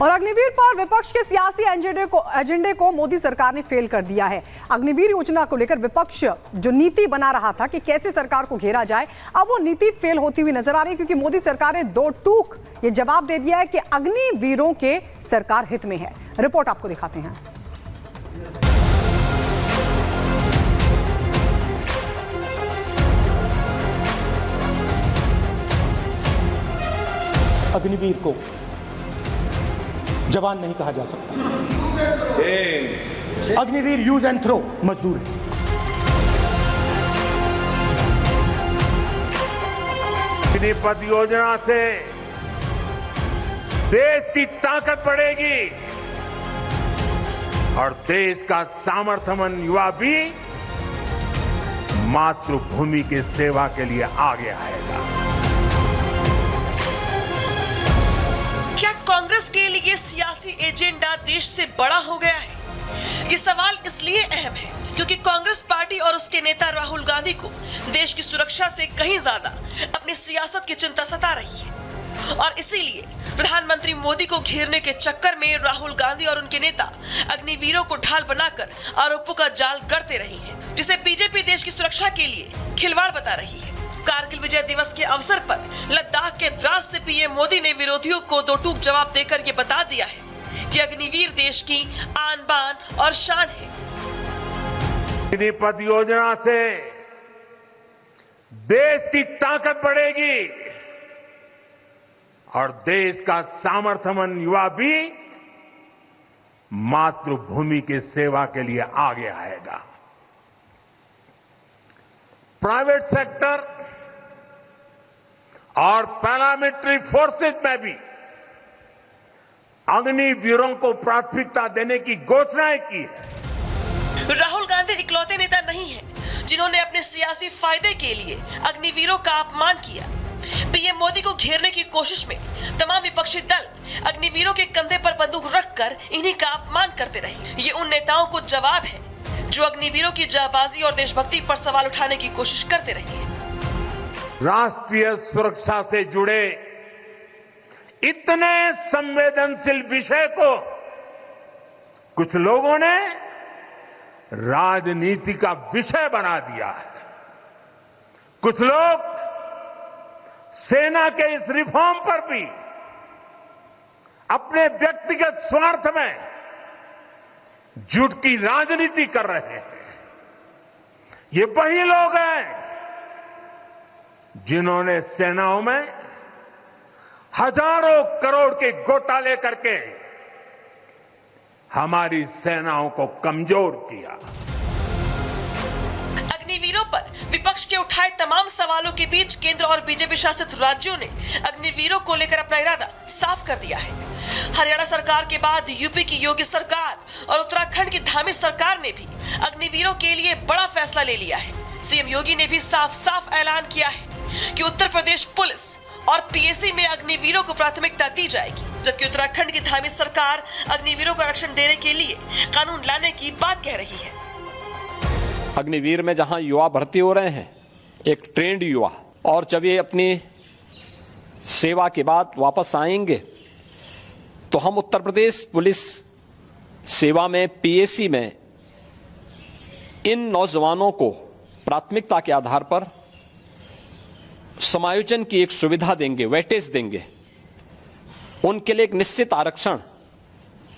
और अग्निवीर पर विपक्ष के सियासी एजेंडे को मोदी सरकार ने फेल कर दिया है। अग्निवीर योजना को लेकर विपक्ष जो नीति बना रहा था कि कैसे सरकार को घेरा जाए, अब वो नीति फेल होती हुई नजर आ रही है, क्योंकि मोदी सरकार ने दो टूक ये जवाब दे दिया है कि अग्निवीरों के सरकार हित में है। रिपोर्ट आपको दिखाते हैं। अग्निवीर को जवान नहीं कहा जा सकता। अग्निवीर यूज एंड थ्रो मजदूर है। अग्निपथ योजना से देश की ताकत बढ़ेगी और देश का सामर्थ्यवान युवा भी मातृभूमि की सेवा के लिए आगे आएगा। क्या कांग्रेस के लिए सियासी एजेंडा देश से बड़ा हो गया है? ये सवाल इसलिए अहम है क्योंकि कांग्रेस पार्टी और उसके नेता राहुल गांधी को देश की सुरक्षा से कहीं ज्यादा अपनी सियासत की चिंता सता रही है और इसीलिए प्रधानमंत्री मोदी को घेरने के चक्कर में राहुल गांधी और उनके नेता अग्निवीरों को ढाल बनाकर आरोपों का जाल गढ़ते रही हैं, जिसे बीजेपी देश की सुरक्षा के लिए खिलवाड़ बता रही है। कारगिल विजय दिवस के अवसर पर लद्दाख के द्रास से पीएम मोदी ने विरोधियों को दो टूक जवाब देकर ये बता दिया है कि अग्निवीर देश की आन बान और शान है। अग्निपथ योजना से देश की ताकत बढ़ेगी और देश का सामर्थ्यवान युवा भी मातृभूमि की सेवा के लिए आगे आएगा। प्राइवेट सेक्टर और पैरामिलिट्री फोर्सेस में भी अग्निवीरों को प्राथमिकता देने की घोषणाएं की है। राहुल गांधी इकलौते नेता नहीं हैं जिन्होंने अपने सियासी फायदे के लिए अग्निवीरों का अपमान किया। पीएम मोदी को घेरने की कोशिश में तमाम विपक्षी दल अग्निवीरों के कंधे पर बंदूक रखकर इन्हीं का अपमान करते रहे। ये उन नेताओं को जवाब है जो अग्निवीरों की जाबाजी और देशभक्ति पर सवाल उठाने की कोशिश करते रहे हैं। राष्ट्रीय सुरक्षा से जुड़े इतने संवेदनशील विषय को कुछ लोगों ने राजनीति का विषय बना दिया है। कुछ लोग सेना के इस रिफॉर्म पर भी अपने व्यक्तिगत स्वार्थ में झूठ की राजनीति कर रहे हैं। ये वही लोग हैं जिन्होंने सेनाओं में हजारों करोड़ के घोटाले करके हमारी सेनाओं को कमजोर किया। अग्निवीरों पर विपक्ष के उठाए तमाम सवालों के बीच केंद्र और बीजेपी शासित राज्यों ने अग्निवीरों को लेकर अपना इरादा साफ कर दिया है। हरियाणा सरकार के बाद यूपी की योगी सरकार और उत्तराखंड की धामी सरकार ने भी अग्निवीरों के लिए बड़ा फैसला ले लिया है। सीएम योगी ने भी साफ साफ ऐलान किया है कि उत्तर प्रदेश पुलिस और पीएसी में अग्निवीरों को प्राथमिकता दी जाएगी, जबकि उत्तराखंड की धामी सरकार अग्निवीरों को आरक्षण देने के लिए कानून लाने की बात कह रही है। अग्निवीर में जहां युवा भर्ती हो रहे हैं, एक ट्रेंड युवा, और जब ये अपनी सेवा के बाद वापस आएंगे तो हम उत्तर प्रदेश पुलिस सेवा में पीएसी में इन नौजवानों को प्राथमिकता के आधार पर समायोजन की एक सुविधा देंगे, वेटेज देंगे। उनके लिए एक निश्चित आरक्षण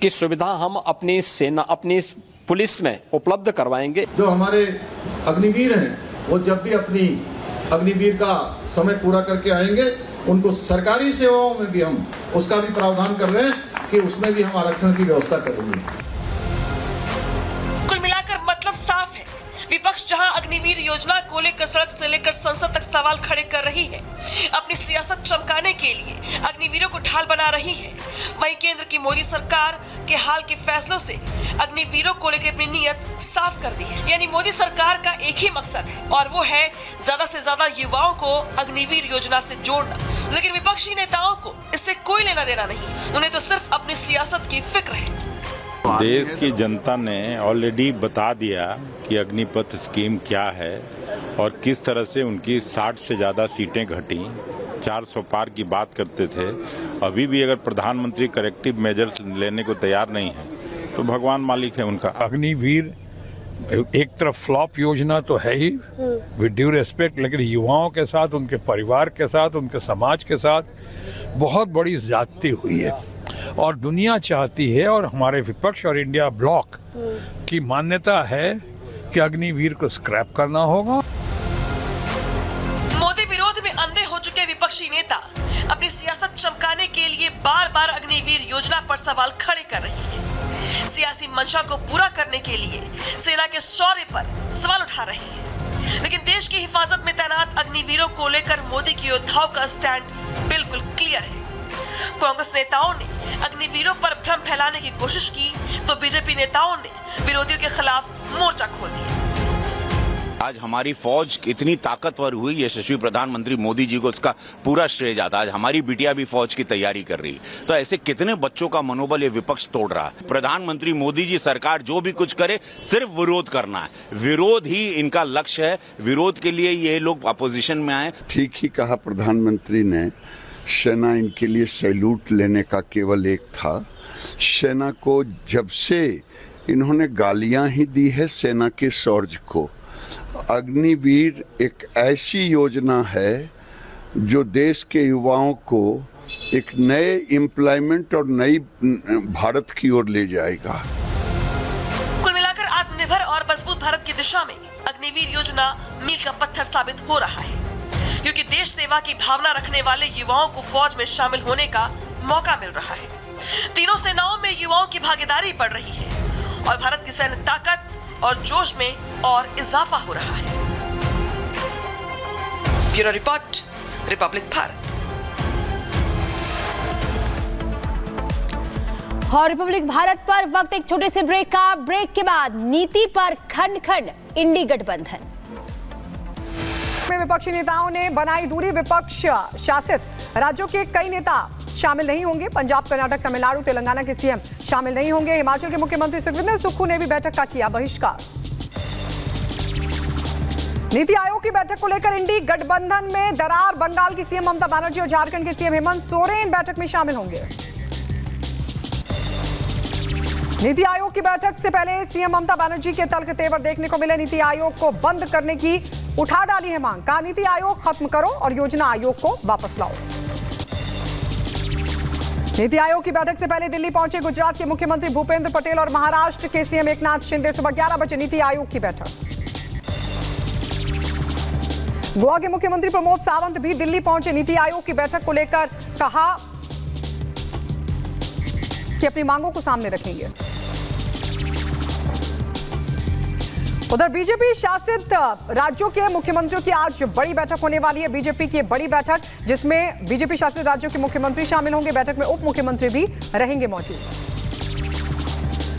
की सुविधा हम अपनी सेना, अपनी पुलिस में उपलब्ध करवाएंगे। जो हमारे अग्निवीर हैं वो जब भी अपनी अग्निवीर का समय पूरा करके आएंगे, उनको सरकारी सेवाओं में भी हम उसका भी प्रावधान कर रहे हैं कि उसमें भी हम आरक्षण की व्यवस्था करेंगे। कुल मिलाकर मतलब साफ है, विपक्ष जहां अग्निवीर योजना को लेकर सड़क से लेकर संसद तक सवाल खड़े कर रही है, अपनी सियासत चमकाने के लिए अग्निवीरों को ढाल बना रही है, वहीं केंद्र की मोदी सरकार के हाल के फैसलों से अग्निवीरों को लेकर अपनी नीयत साफ कर दी है। यानी मोदी सरकार का एक ही मकसद है और वो है ज्यादा से ज्यादा युवाओं को अग्निवीर योजना से जोड़ना। लेकिन विपक्षी नेताओं को इससे कोई लेना देना नहीं, उन्हें तो सिर्फ अपनी सियासत की फिक्र है। देश की जनता ने ऑलरेडी बता दिया कि अग्निपथ स्कीम क्या है और किस तरह से उनकी 60 से ज़्यादा सीटें घटी, 400 पार की बात करते थे अभी भी अगर प्रधानमंत्री करेक्टिव मेजर्स लेने को तैयार नहीं है तो भगवान मालिक है उनका। अग्निवीर एक तरफ फ्लॉप योजना तो है ही विद ड्यू रेस्पेक्ट, लेकिन युवाओं के साथ, उनके परिवार के साथ, उनके समाज के साथ बहुत बड़ी ज्यादती हुई है और दुनिया चाहती है और हमारे विपक्ष और इंडिया ब्लॉक की मान्यता है कि अग्निवीर को स्क्रैप करना होगा। मोदी विरोध में अंधे हो चुके विपक्षी नेता अपनी सियासत चमकाने के लिए बार बार अग्निवीर योजना पर सवाल खड़े कर रही है। सियासी मंशा को पूरा करने के लिए सेना के शौर्य पर सवाल उठा रही है, लेकिन देश की हिफाजत में तैनात अग्निवीरों को लेकर मोदी के योद्धाओं का स्टैंड बिल्कुल क्लियर है। कांग्रेस नेताओं ने अग्निवीरों पर भ्रम फैलाने की कोशिश की तो बीजेपी नेताओं ने विरोधियों के खिलाफ मोर्चा खोल दिया। आज हमारी फौज इतनी ताकतवर हुई, यशस्वी प्रधानमंत्री मोदी जी को उसका पूरा श्रेय जाता है। आज हमारी बिटिया भी फौज की तैयारी कर रही है, तो ऐसे कितने बच्चों का मनोबल ये विपक्ष तोड़ रहा है। प्रधानमंत्री मोदी जी सरकार जो भी कुछ करे सिर्फ विरोध करना है, विरोध ही इनका लक्ष्य है, विरोध के लिए ये लोग अपोजिशन में आए। ठीक ही कहा प्रधानमंत्री ने, सेना इनके लिए सैल्यूट लेने का केवल एक था। सेना को जब से इन्होंने गालियां ही दी है सेना के शौर्य को। अग्निवीर एक ऐसी योजना है जो देश के युवाओं को एक नए एम्प्लॉयमेंट और नई भारत की ओर ले जाएगा। कुल मिलाकर आत्मनिर्भर और मजबूत भारत की दिशा में अग्निवीर योजना मील का पत्थर साबित हो रहा है, क्योंकि देश सेवा की भावना रखने वाले युवाओं को फौज में शामिल होने का मौका मिल रहा है। तीनों सेनाओं में युवाओं की भागीदारी बढ़ रही है और भारत की सैन्य ताकत और जोश में और इजाफा हो रहा है। Bureau report, Republic Bharat. और रिपब्लिक भारत पर वक्त एक छोटे से ब्रेक का। ब्रेक के बाद नीति पर खंड खंड इंडी गठबंधन में विपक्षी नेताओं ने बनाई दूरी। विपक्ष शासित राज्यों के कई नेता शामिल नहीं होंगे। पंजाब, कर्नाटक, तमिलनाडु, तेलंगाना के सीएम शामिल नहीं होंगे। हिमाचल के मुख्यमंत्री सुखविंदर सुक्खू ने भी बैठक का किया बहिष्कार। नीति आयोग की बैठक को लेकर इंडी गठबंधन में दरार। बंगाल की सीएम ममता बनर्जी और झारखंड के सीएम हेमंत सोरेन बैठक में शामिल होंगे। नीति आयोग की बैठक से पहले सीएम ममता बनर्जी के तल्ख तेवर देखने को मिले। नीति आयोग को बंद करने की उठा डाली है मांग। कहा नीति आयोग खत्म करो और योजना आयोग को वापस लाओ। नीति आयोग की बैठक से पहले दिल्ली पहुंचे गुजरात के मुख्यमंत्री भूपेंद्र पटेल और महाराष्ट्र के सीएम एकनाथ शिंदे। सुबह 11 बजे नीति आयोग की बैठक। गोवा के मुख्यमंत्री प्रमोद सावंत भी दिल्ली पहुंचे। नीति आयोग की बैठक को लेकर कहा कि अपनी मांगों को सामने रखेंगे। उधर बीजेपी शासित राज्यों के मुख्यमंत्रियों की आज बड़ी बैठक होने वाली है। बीजेपी की बड़ी बैठक जिसमें बीजेपी शासित राज्यों के मुख्यमंत्री शामिल होंगे। बैठक में उप मुख्यमंत्री भी रहेंगे मौजूद।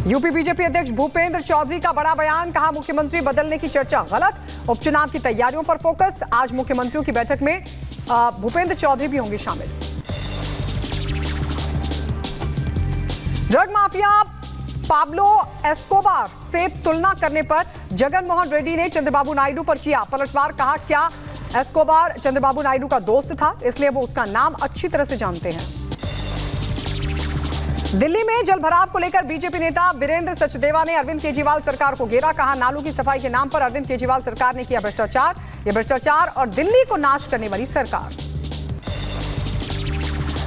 यूपी बीजेपी अध्यक्ष भूपेंद्र चौधरी का बड़ा बयान। कहा मुख्यमंत्री बदलने की चर्चा गलत। उपचुनाव की तैयारियों पर फोकस। आज मुख्यमंत्रियों की बैठक में भूपेंद्र चौधरी भी होंगे शामिल। ड्रग माफिया पाब्लो एस्कोबार से तुलना करने पर जगन मोहन रेड्डी ने चंद्रबाबू नायडू पर किया पलटवार। कहा क्या एस्कोबार चंद्रबाबू नायडू का दोस्त था, इसलिए वो उसका नाम अच्छी तरह से जानते हैं। दिल्ली में जलभराव को लेकर बीजेपी नेता वीरेंद्र सचदेवा ने अरविंद केजरीवाल सरकार को घेरा। कहा नालों की सफाई के नाम पर अरविंद केजरीवाल सरकार ने किया भ्रष्टाचार। यह भ्रष्टाचार और दिल्ली को नाश करने वाली सरकार।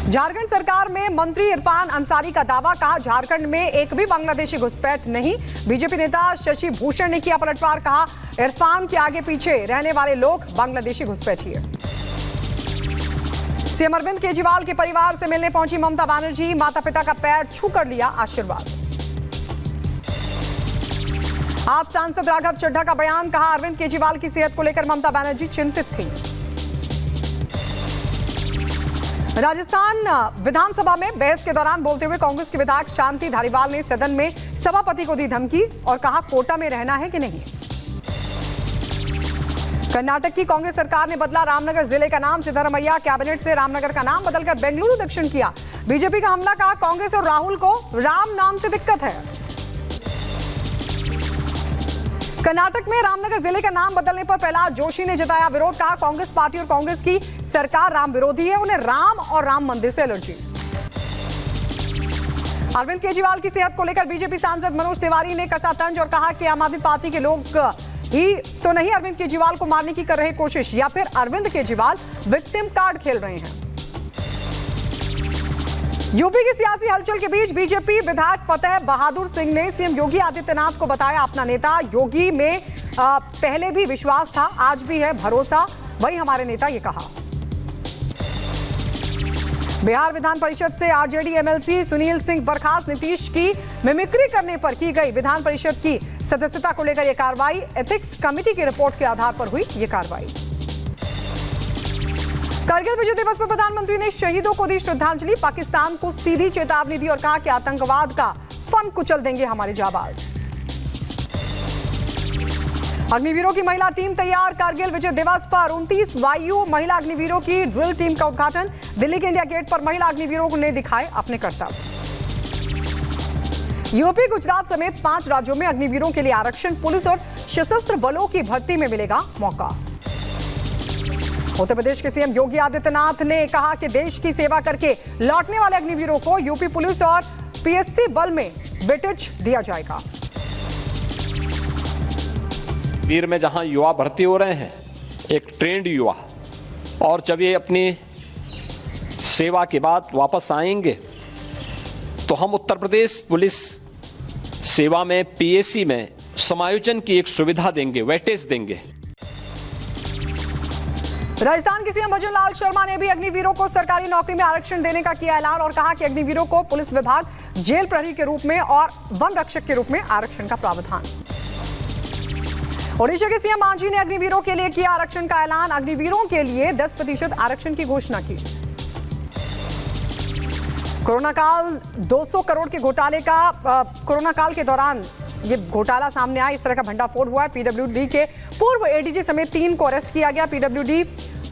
झारखंड सरकार में मंत्री इरफान अंसारी का दावा। कहा झारखंड में एक भी बांग्लादेशी घुसपैठ नहीं। बीजेपी नेता शशि भूषण ने किया पलटवार। कहा इरफान के आगे पीछे रहने वाले लोग बांग्लादेशी घुसपैठी है। सीएम अरविंद केजरीवाल के परिवार से मिलने पहुंची ममता बनर्जी। माता पिता का पैर छूकर लिया आशीर्वाद। आप सांसद राघव चड्ढा का बयान। कहा अरविंद केजरीवाल की सेहत को लेकर ममता बनर्जी चिंतित थी। राजस्थान विधानसभा में बहस के दौरान बोलते हुए कांग्रेस के विधायक शांति धारीवाल ने सदन में सभापति को दी धमकी और कहा कोटा में रहना है कि नहीं। कर्नाटक की कांग्रेस सरकार ने बदला रामनगर जिले का नाम। सिद्धरमैया कैबिनेट से रामनगर का नाम बदलकर बेंगलुरु दक्षिण किया। बीजेपी का हमला। कहा कांग्रेस और राहुल को राम नाम से दिक्कत है। कर्नाटक में रामनगर जिले का नाम बदलने पर प्रहलाद जोशी ने जताया विरोध। कहा कांग्रेस पार्टी और कांग्रेस की सरकार राम विरोधी है, उन्हें राम और राम मंदिर से एलर्जी। अरविंद केजरीवाल की सेहत को लेकर बीजेपी सांसद मनोज तिवारी ने कसा तंज और कहा कि आम आदमी पार्टी के लोग ही तो नहीं अरविंद केजरीवाल को मारने की कर रहे कोशिश, या फिर अरविंद केजरीवाल विक्टिम कार्ड खेल रहे हैं। यूपी की सियासी हलचल के बीच बीजेपी विधायक फतेह बहादुर सिंह ने सीएम योगी आदित्यनाथ को बताया अपना नेता। योगी में पहले भी विश्वास था, आज भी है भरोसा, वही हमारे नेता, ये कहा। बिहार विधान परिषद से आरजेडी एमएलसी सुनील सिंह बर्खास्त। नीतीश की मिमिक्री करने पर की गई विधान परिषद की सदस्यता को लेकर यह कार्रवाई। एथिक्स कमेटी की रिपोर्ट के आधार पर हुई यह कार्रवाई। कारगिल विजय दिवस पर प्रधानमंत्री ने शहीदों को दी श्रद्धांजलि। पाकिस्तान को सीधी चेतावनी दी और कहा कि आतंकवाद का फन कुचल देंगे हमारे जाबाज। अग्निवीरों की महिला टीम तैयार। कारगिल विजय दिवस पर 29 वायु महिला अग्निवीरों की ड्रिल टीम का उद्घाटन। दिल्ली के इंडिया गेट पर महिला अग्निवीरों ने दिखाए अपने कर्तव्य। यूपी, गुजरात समेत 5 राज्यों में अग्निवीरों के लिए आरक्षण। पुलिस और सशस्त्र बलों की भर्ती में मिलेगा मौका। उत्तर प्रदेश के सीएम योगी आदित्यनाथ ने कहा कि देश की सेवा करके लौटने वाले अग्निवीरों को यूपी पुलिस और पीएससी बल में वेटेज दिया जाएगा। वीर में जहां युवा भर्ती हो रहे हैं, एक ट्रेंड युवा, और जब ये अपनी सेवा के बाद वापस आएंगे तो हम उत्तर प्रदेश पुलिस सेवा में पीएससी में समायोजन की एक सुविधा देंगे, वेटेज देंगे। राजस्थान के सीएम भजन लाल शर्मा ने भी अग्निवीरों को सरकारी नौकरी में आरक्षण देने का किया ऐलान और कहा कि अग्निवीरों को पुलिस विभाग, जेल प्रहरी के रूप में और वन रक्षक के रूप में आरक्षण का प्रावधान। ओडिशा के सीएम मांझी ने अग्निवीरों के लिए किया आरक्षण का ऐलान। अग्निवीरों के लिए 10% आरक्षण की घोषणा की। कोरोना काल 200 करोड़ के घोटाले का कोरोना काल के दौरान ये घोटाला सामने आया। इस तरह का भंडाफोड़ हुआ है। पीडब्ल्यूडी के पूर्व एडीजी समेत 3 को अरेस्ट किया गया। पीडब्ल्यूडी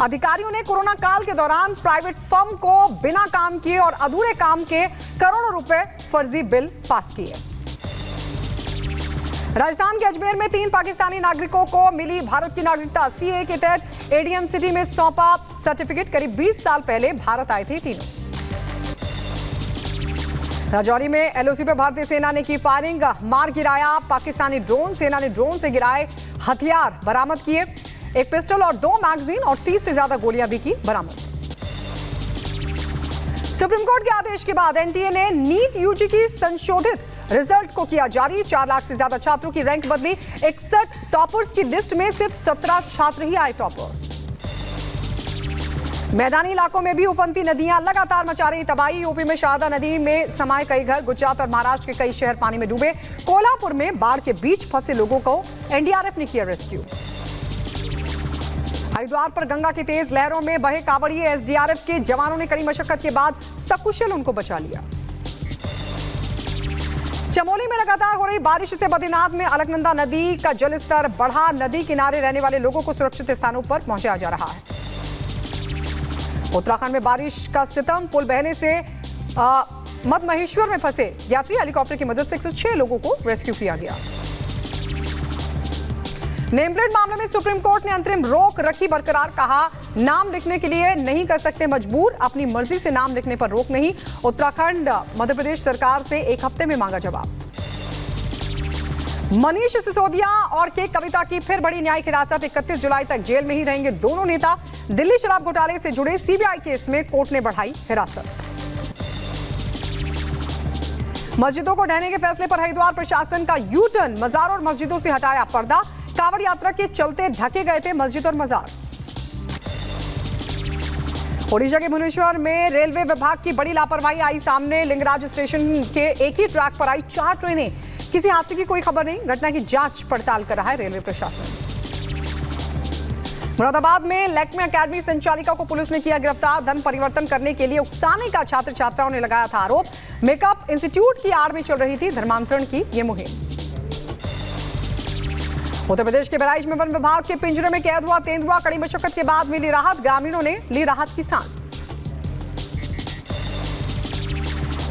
अधिकारियों ने कोरोना काल के दौरान प्राइवेट फर्म को बिना काम किए और अधूरे काम के करोड़ों रुपए फर्जी बिल पास किए। राजस्थान के अजमेर में 3 पाकिस्तानी नागरिकों को मिली भारत की नागरिकता। सीए के तहत एडीएम सिटी में सौंपा सर्टिफिकेट। करीब 20 साल पहले भारत आए थे तीनों। राजौरी में एलओसी पर भारतीय सेना ने की फायरिंग, मार गिराया पाकिस्तानी ड्रोन। सेना ने ड्रोन से गिराए हथियार बरामद किए। एक पिस्टल और 2 मैगजीन और 30 से ज्यादा गोलियां भी की बरामद। सुप्रीम कोर्ट के आदेश के बाद एनटीए ने नीट यूजी की संशोधित रिजल्ट को किया जारी। 4 लाख से ज्यादा छात्रों की रैंक बदली। 61 टॉपर्स की लिस्ट में सिर्फ 17 छात्र ही आए टॉपर। मैदानी इलाकों में भी उफनती नदियां लगातार मचा रही तबाही। यूपी में शारदा नदी में समाये कई घर। गुजरात और महाराष्ट्र के कई शहर पानी में डूबे। कोल्हापुर में बाढ़ के बीच फंसे लोगों को एनडीआरएफ ने किया रेस्क्यू। हरिद्वार पर गंगा की तेज लहरों में बहे कांवड़िए। एसडीआरएफ के जवानों ने कड़ी मशक्कत के बाद सकुशल उनको बचा लिया। चमोली में लगातार हो रही बारिश से बद्रीनाथ में अलकनंदा नदी का जलस्तर बढ़ा। नदी किनारे रहने वाले लोगों को सुरक्षित स्थानों पर पहुंचाया जा रहा है। उत्तराखंड में बारिश का सितम। पुल बहने से मधमहेश्वर में फंसे यात्री हेलीकॉप्टर की मदद से 106 लोगों को रेस्क्यू किया गया। नेम प्लेट मामले में सुप्रीम कोर्ट ने अंतरिम रोक रखी बरकरार। कहा नाम लिखने के लिए नहीं कर सकते मजबूर, अपनी मर्जी से नाम लिखने पर रोक नहीं। उत्तराखंड मध्य प्रदेश सरकार से 1 हफ्ते में मांगा जवाब। मनीष सिसोदिया और के कविता की फिर बड़ी न्यायिक हिरासत। 31 जुलाई तक जेल में ही रहेंगे दोनों नेता। दिल्ली शराब घोटाले से जुड़े सीबीआई केस में कोर्ट ने बढ़ाई हिरासत। मस्जिदों को ढहने के फैसले पर हरिद्वार प्रशासन का यू टर्न। मजार और मस्जिदों से हटाया पर्दा। कांवड़ यात्रा के चलते ढके गए थे मस्जिद और मजार। ओडिशा के भुवनेश्वर में रेलवे विभाग की बड़ी लापरवाही आई सामने। लिंगराज स्टेशन के एक ही ट्रैक पर आई 4 ट्रेनें। किसी हादसे की कोई खबर नहीं। घटना की जांच पड़ताल कर रहा है रेलवे प्रशासन। मुरादाबाद में लैक्मे अकेडमी संचालिका को पुलिस ने किया गिरफ्तार। धन परिवर्तन करने के लिए उकसाने का छात्र छात्राओं ने लगाया था आरोप। मेकअप इंस्टीट्यूट की आड़ में चल रही थी धर्मांतरण की ये मुहिम। उत्तर प्रदेश के बहराइच में वन विभाग के पिंजरे में कैद हुआ तेंदुआ। कड़ी मशक्कत के बाद मिली राहत। ग्रामीणों ने ली राहत की सांस।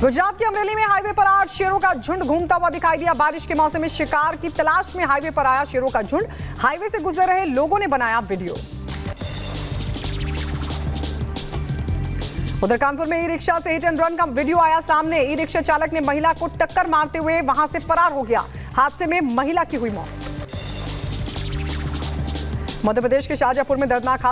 गुजरात के अमरेली में हाईवे पर 8 शेरों का झुंड घूमता हुआ दिखाई दिया। बारिश के मौसम में शिकार की तलाश में हाईवे पर आया शेरों का झुंड। हाईवे से गुजर रहे लोगों ने बनाया वीडियो। उधर कानपुर में ई रिक्शा से हिट एंड रन का वीडियो आया सामने। ई रिक्शा चालक ने महिला को टक्कर मारते हुए वहां से फरार हो गया। हादसे में महिला की हुई मौत। मध्य प्रदेश के शाहजहांपुर में दर्दनाक हादसा